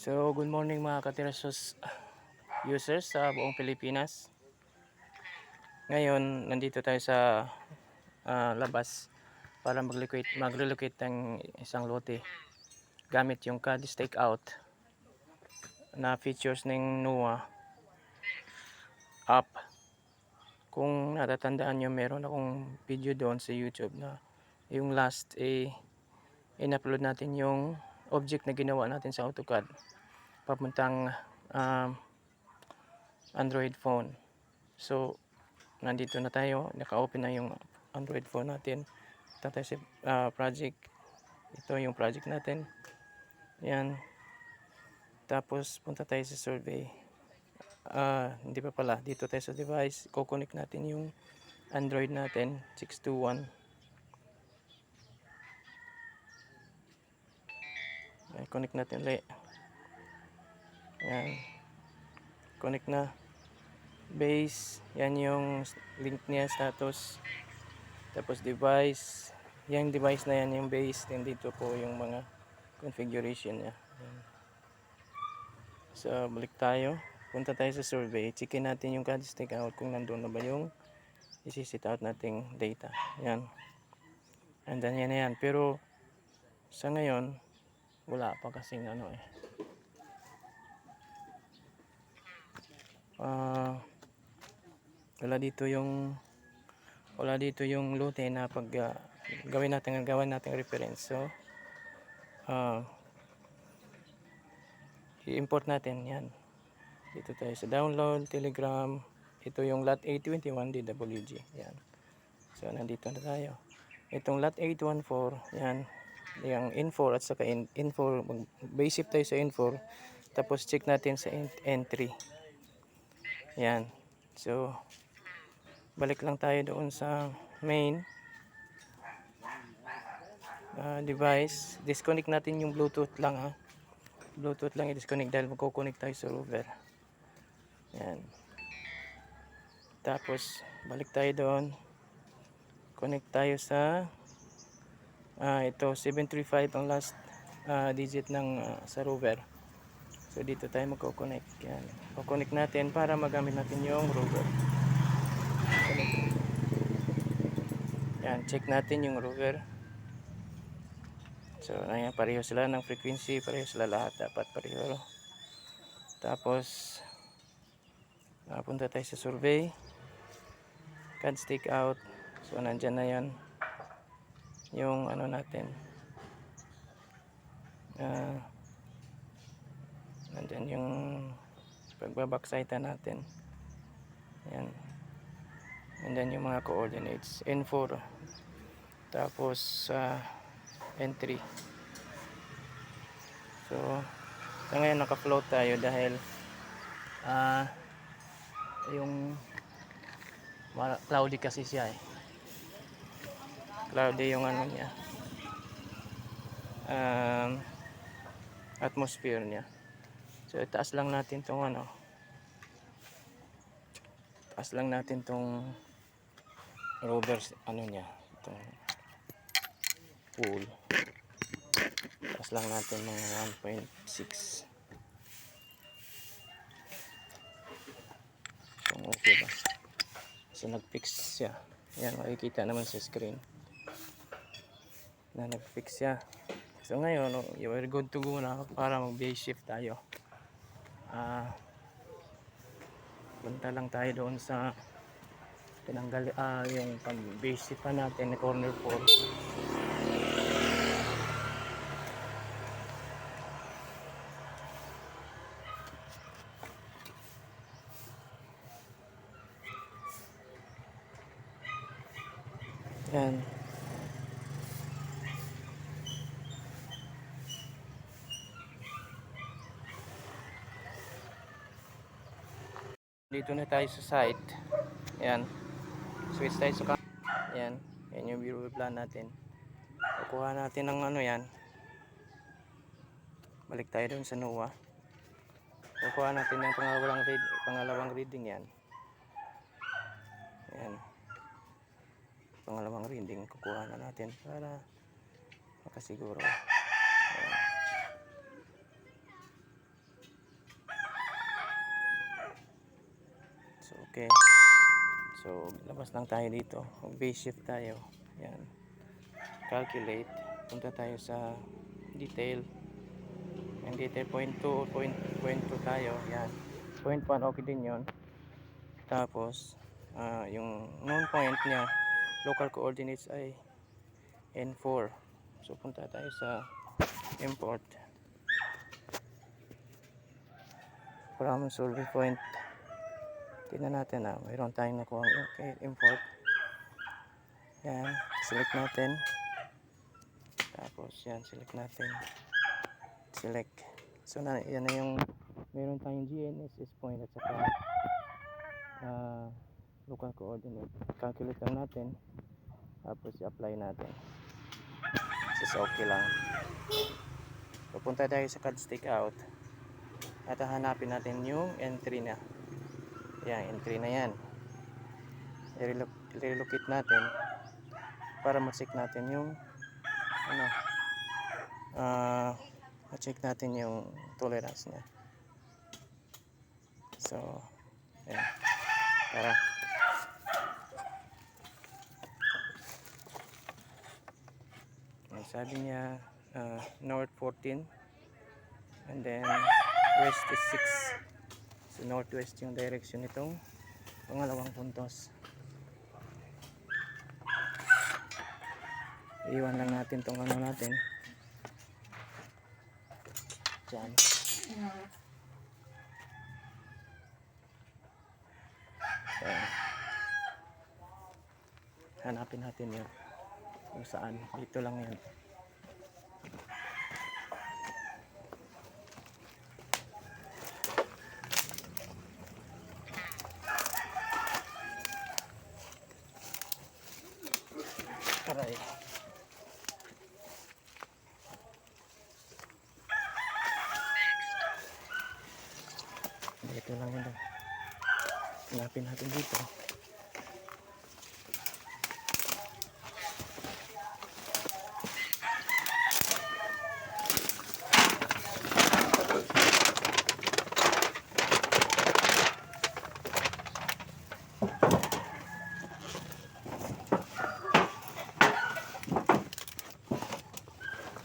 So, good morning mga Katirasos users sa buong Pilipinas. Ngayon, nandito tayo sa labas para mag-relocate ng isang lote gamit yung CAD stakeout na features ng NOAA app. Kung natatandaan nyo, meron akong video doon sa YouTube na yung last in-upload natin yung object na ginawa natin sa AutoCAD papuntang Android phone. So, nandito na tayo, naka-open na yung Android phone natin. Ito tayo sa project. Ito yung project natin. Yan. Tapos punta tayo sa survey. Hindi pa pala. Dito tayo sa device. Kukonek natin yung Android natin 621. Yan, connect natin ulit. Yan. Connect na. Base. Yan yung link niya, status. Tapos device. Yung device na yan yung base. Then dito po yung mga configuration niya. Yan. So, balik tayo. Punta tayo sa survey. Checkin natin yung CAD stakeout kung nandun na ba yung isi-set out nating data. Yan. And then yan na yan. Pero, sa ngayon, wala pa kasing ano eh. Wala dito yung lote na pag gawin natin reference. So, i-import natin yan. Dito tayo sa download, telegram. Ito yung lot 821 DWG. Yan. So, nandito na tayo. Itong lot 814, yan. Yung N4 at saka N4. Basic tayo sa N4. Tapos, check natin sa N3. Yan. So, balik lang tayo doon sa main device. Disconnect natin yung Bluetooth lang ha. Bluetooth lang i-disconnect dahil magkoconnect tayo sa router. Yan. Tapos, balik tayo doon. Connect tayo sa ito 735 ang last digit ng sa router. So dito tayo magko-connect. Yan. Ko-connect natin para magamit natin yung router. Yan, check natin yung router. So ayan, pareho sila ng frequency, pareho sila lahat, dapat pareho. Tapos punta tayo sa survey. CAD stakeout. So nandyan na yan yung ano natin. Nandyan yung pagbabaksite natin. Yan. And then yung mga coordinates. N4. Tapos N3. So, ngayon naka-float tayo dahil yung cloudy kasi siya eh. Cloudy yung ano niya. Atmosphere niya. So, itaas lang natin tong ano. Taas lang natin tong rover ano niya. Itong pool. Taas lang natin mga 1.6. Kung okay ba. So, nag-fix siya. Yan, makikita naman sa screen. Na nag-fix siya. So, ngayon, we're good to go na para mag-base shift tayo. Punta lang tayo doon sa tinanggal yung pag-base shift pa natin na corner 4. Yan. Dito na tayo sa site. Yan. Switch tayo sa yan. Yan yung view plan natin. Kukuha natin ng ano yan. Balik tayo doon sa NOAA. Kukuha natin ng pangalawang reading yan. Yan. Pangalawang reading kukuha na natin para makasiguro. Ayan. Okay. So, labas lang tayo dito. Base shift tayo. Yan. Calculate. Punta tayo sa detail. Yung detail 0.2 o 0.2 tayo. Yan. 0.1 okay din yun. Tapos, yung known point niya, local coordinates ay N4. So, punta tayo sa import. From survey point. Tingnan natin mayroon tayong nakuha. Okay, import. Yan, select natin. Tapos yan, select natin. Select. So yan na yung meron tayong GNSS point at saka local coordinate. Calculate lang natin. Tapos i-apply natin. So okay lang. Pupunta tayo sa CAD stakeout. At hanapin natin yung entry na. Yan, entry na yan. I-relocate natin para ma-check natin yung ma-check natin yung tolerance niya. So, ayan. Tara. Sabi niya north 14 and then west is 6. So northwest yung direction nitong pangalawang puntos. Iwan lang natin tong natin dyan. Ayan. Hanapin natin yun kung saan. Dito lang yan. Aray. Dito lang yun. Hanapin natin dito.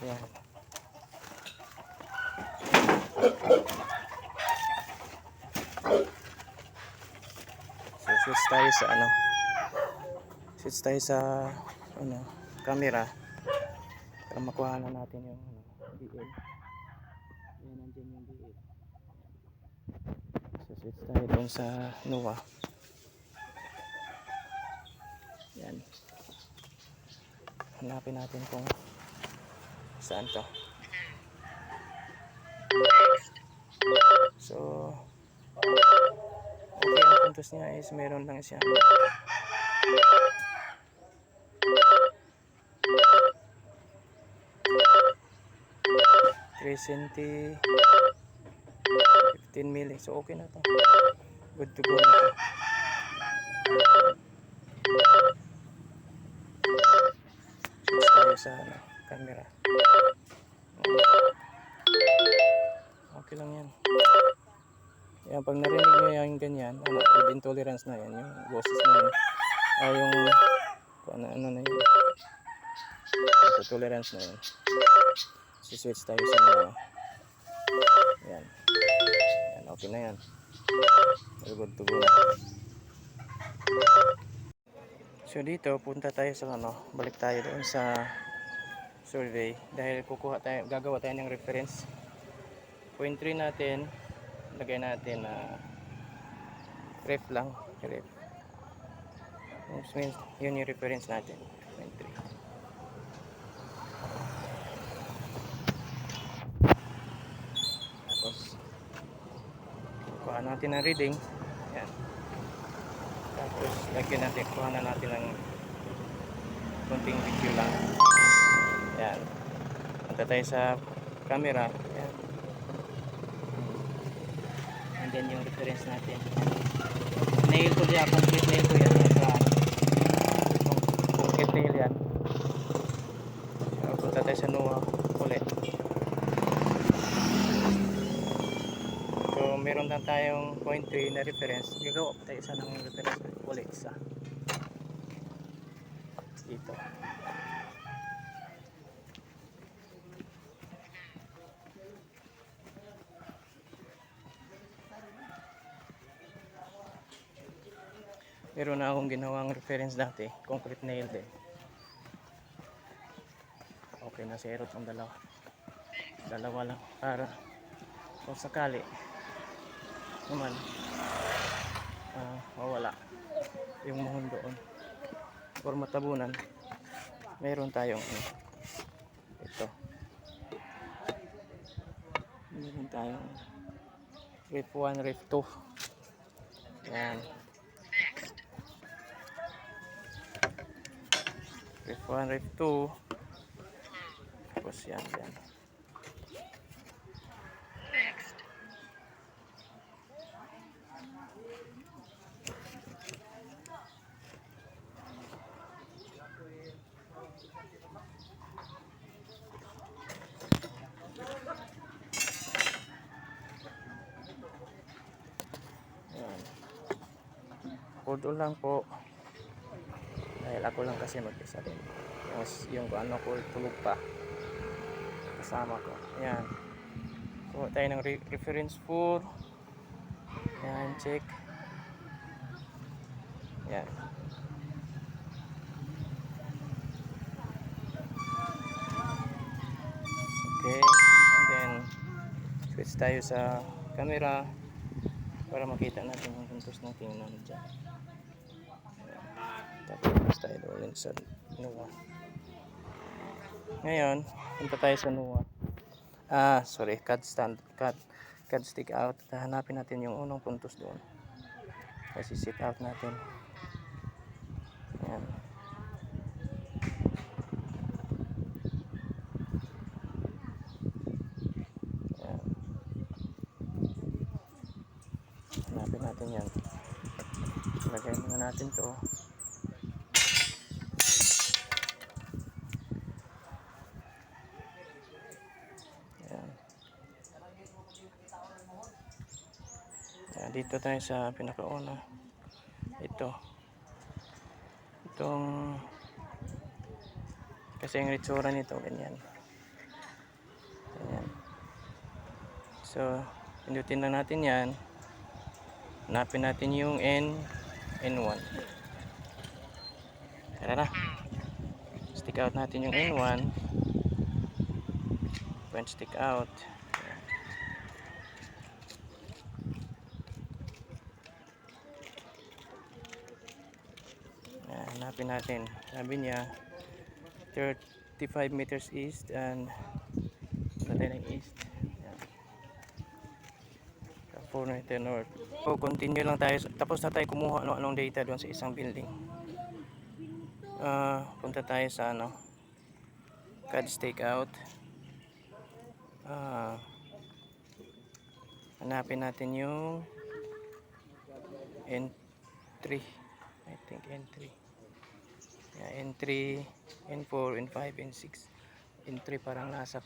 Ayan. So switch tayo sa switch tayo sa camera para makuha na natin yung DL. Ayan, nandiyan yung DL. So switch tayo dun sa NOAA. Yan. Hanapin natin kung saan to. So okay, ang puntos niya is meron lang siya 3 cm 15 mili. So okay na to. Good to go na to. Switch tayo sa camera. Okay lang yan. Yan, pag narinig nyo yung ganyan, within tolerance na yan, yung boses na yun, yung ano na yun, so tolerance na yun. Switch tayo sa mga yan. Yan, okay na yan. Very good to go. So dito, punta tayo sa balik tayo doon sa survey dahil gagawa tayo ng reference. 0.3 natin, lagay natin ref lang, ref. Which means yun yung reference natin, 0.3. Tapos kuha natin ang reading. Yan. Tapos lagyan natin, kuha na natin ng konting video lang. Yan. Punta tayo sa camera. Yan. And then yung reference natin. Nail ko yan, complete nail ko yan. Complete nail yan. So, punta tayo sa NOAA ulit. So meron lang tayong 0.3 na reference. Gagawa pa tayo isa ng reference ulit isa dito. Meron na akong ginawang reference dati, concrete nail din. Okay na si Erot ang dalawa lang para kung sakali naman mawala yung muhon doon or matabunan, meron tayong ito, meron tayong ref 1, ref 2. Yan, ref 1, ref 2. Tapos yan. Kodo lang po dahil ako lang kasi mag-isa din, yung ano ko tulog pa kasama ko. Ayan, kuha tayo ng reference 4. Ayan, check. Ayan, okay, and then switch tayo sa camera para makita natin yung puntos ng tingnan dyan. Tapos tayo ulit sa NUA. Ngayon, punta tayo sa NUA. Sorry, CAD stick out. Hanapin natin yung unang puntos doon. Kasi sit out natin. Ayan. Ayan. Hanapin natin yan. Lagay muna natin to. Dito tayo sa pinakauna. Itong kasi yung ritsura nito ganyan. So pindutin lang natin yan. Hanapin natin yung N1. Tara na, stick out natin yung N1. Point stick out. Hanapin natin, sabi niya 35 meters east and natin ng east. 4 meter north. So continue lang tayo, tapos na tayo kumuha anong data doon sa isang building. Punta tayo sa CAD stakeout. Hanapin natin yung N3, I think N3. N3, N4, N5, N6. N3 parang nasa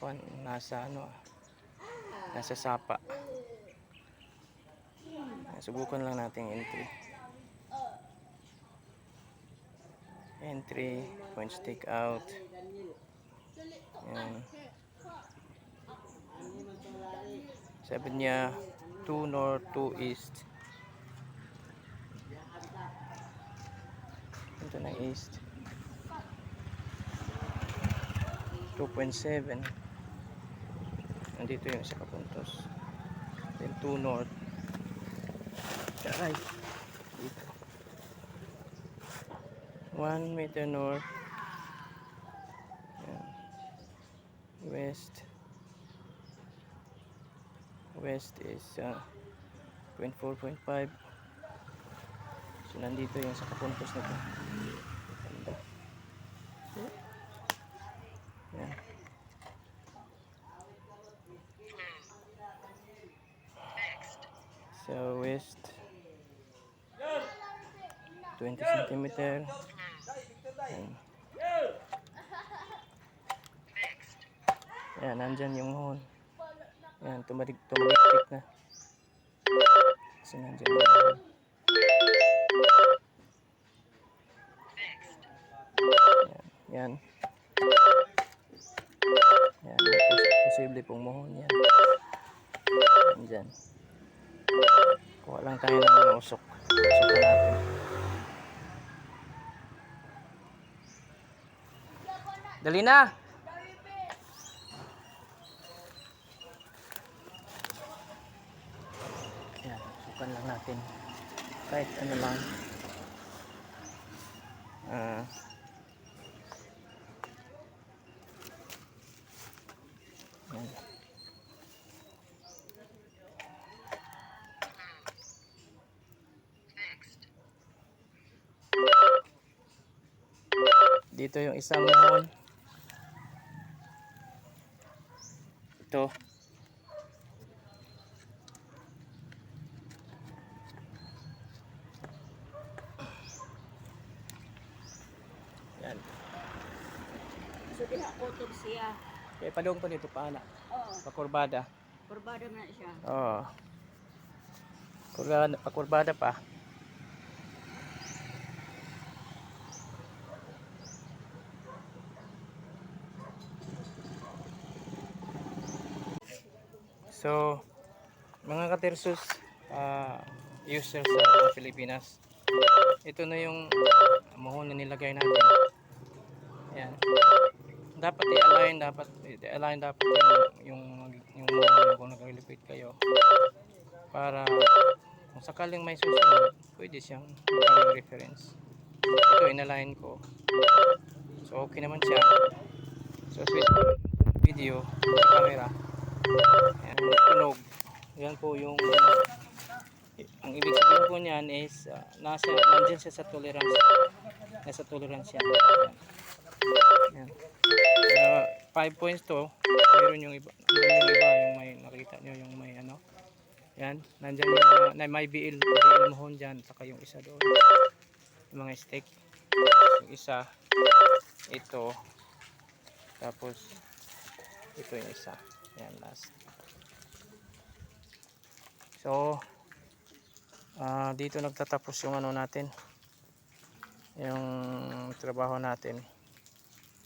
sapa. Subukan lang natin N3. N3, point stick out. Yan. Sabi niya 2 north, 2 east. Ito na east. 2.7. Nandito yung isa kapuntos. Then 2 north. Right. Dito. 1 meter north. West. West is 0.4.5. So nandito yung sa kapuntos nito. Yan. So west 20 cm. Ayan, nandyan yung hon. Ayan, tumaliktik na. Kasi nandiyan yung mohon. Yan. Yan. Posible pong mohon yan. Nandyan. Kuha lang tayo ng mga usok. Usokan natin. Dali na! Yan. Usokan lang natin. Kahit ano lang. Yan. Dito yung isang mohon. Ito. Yan. So diha utol siya. Kaya padong pa dito paana. Oo, Pakurbada. kurbada na siya. Oo. Pakurbada pa. So, mga katersos, users sa Pilipinas, ito na yung mohon na nilagay natin. Ayan. Dapat i-align dapat yung mohon kung nag-relocate kayo para kung sakaling may susunod, pwede siyang gawing reference. Ito in-align ko. So, okay naman siya. So, switch video sa camera. Ayan, tunog. Yan po yung ang ibig sabihin po niyan is nandiyan siya sa tolerance. Nasa tolerance yan. Ayan. 5 points to. Mayroon yung iba. Yung iba yung may nakita nyo yung may ano. Yan. Nandiyan yung may BL mohon dyan. Saka yung isa doon. Yung mga stick. Yung isa. Ito. Tapos ito yung isa. Yan last. So dito nagtatapos yung ano natin, yung trabaho natin.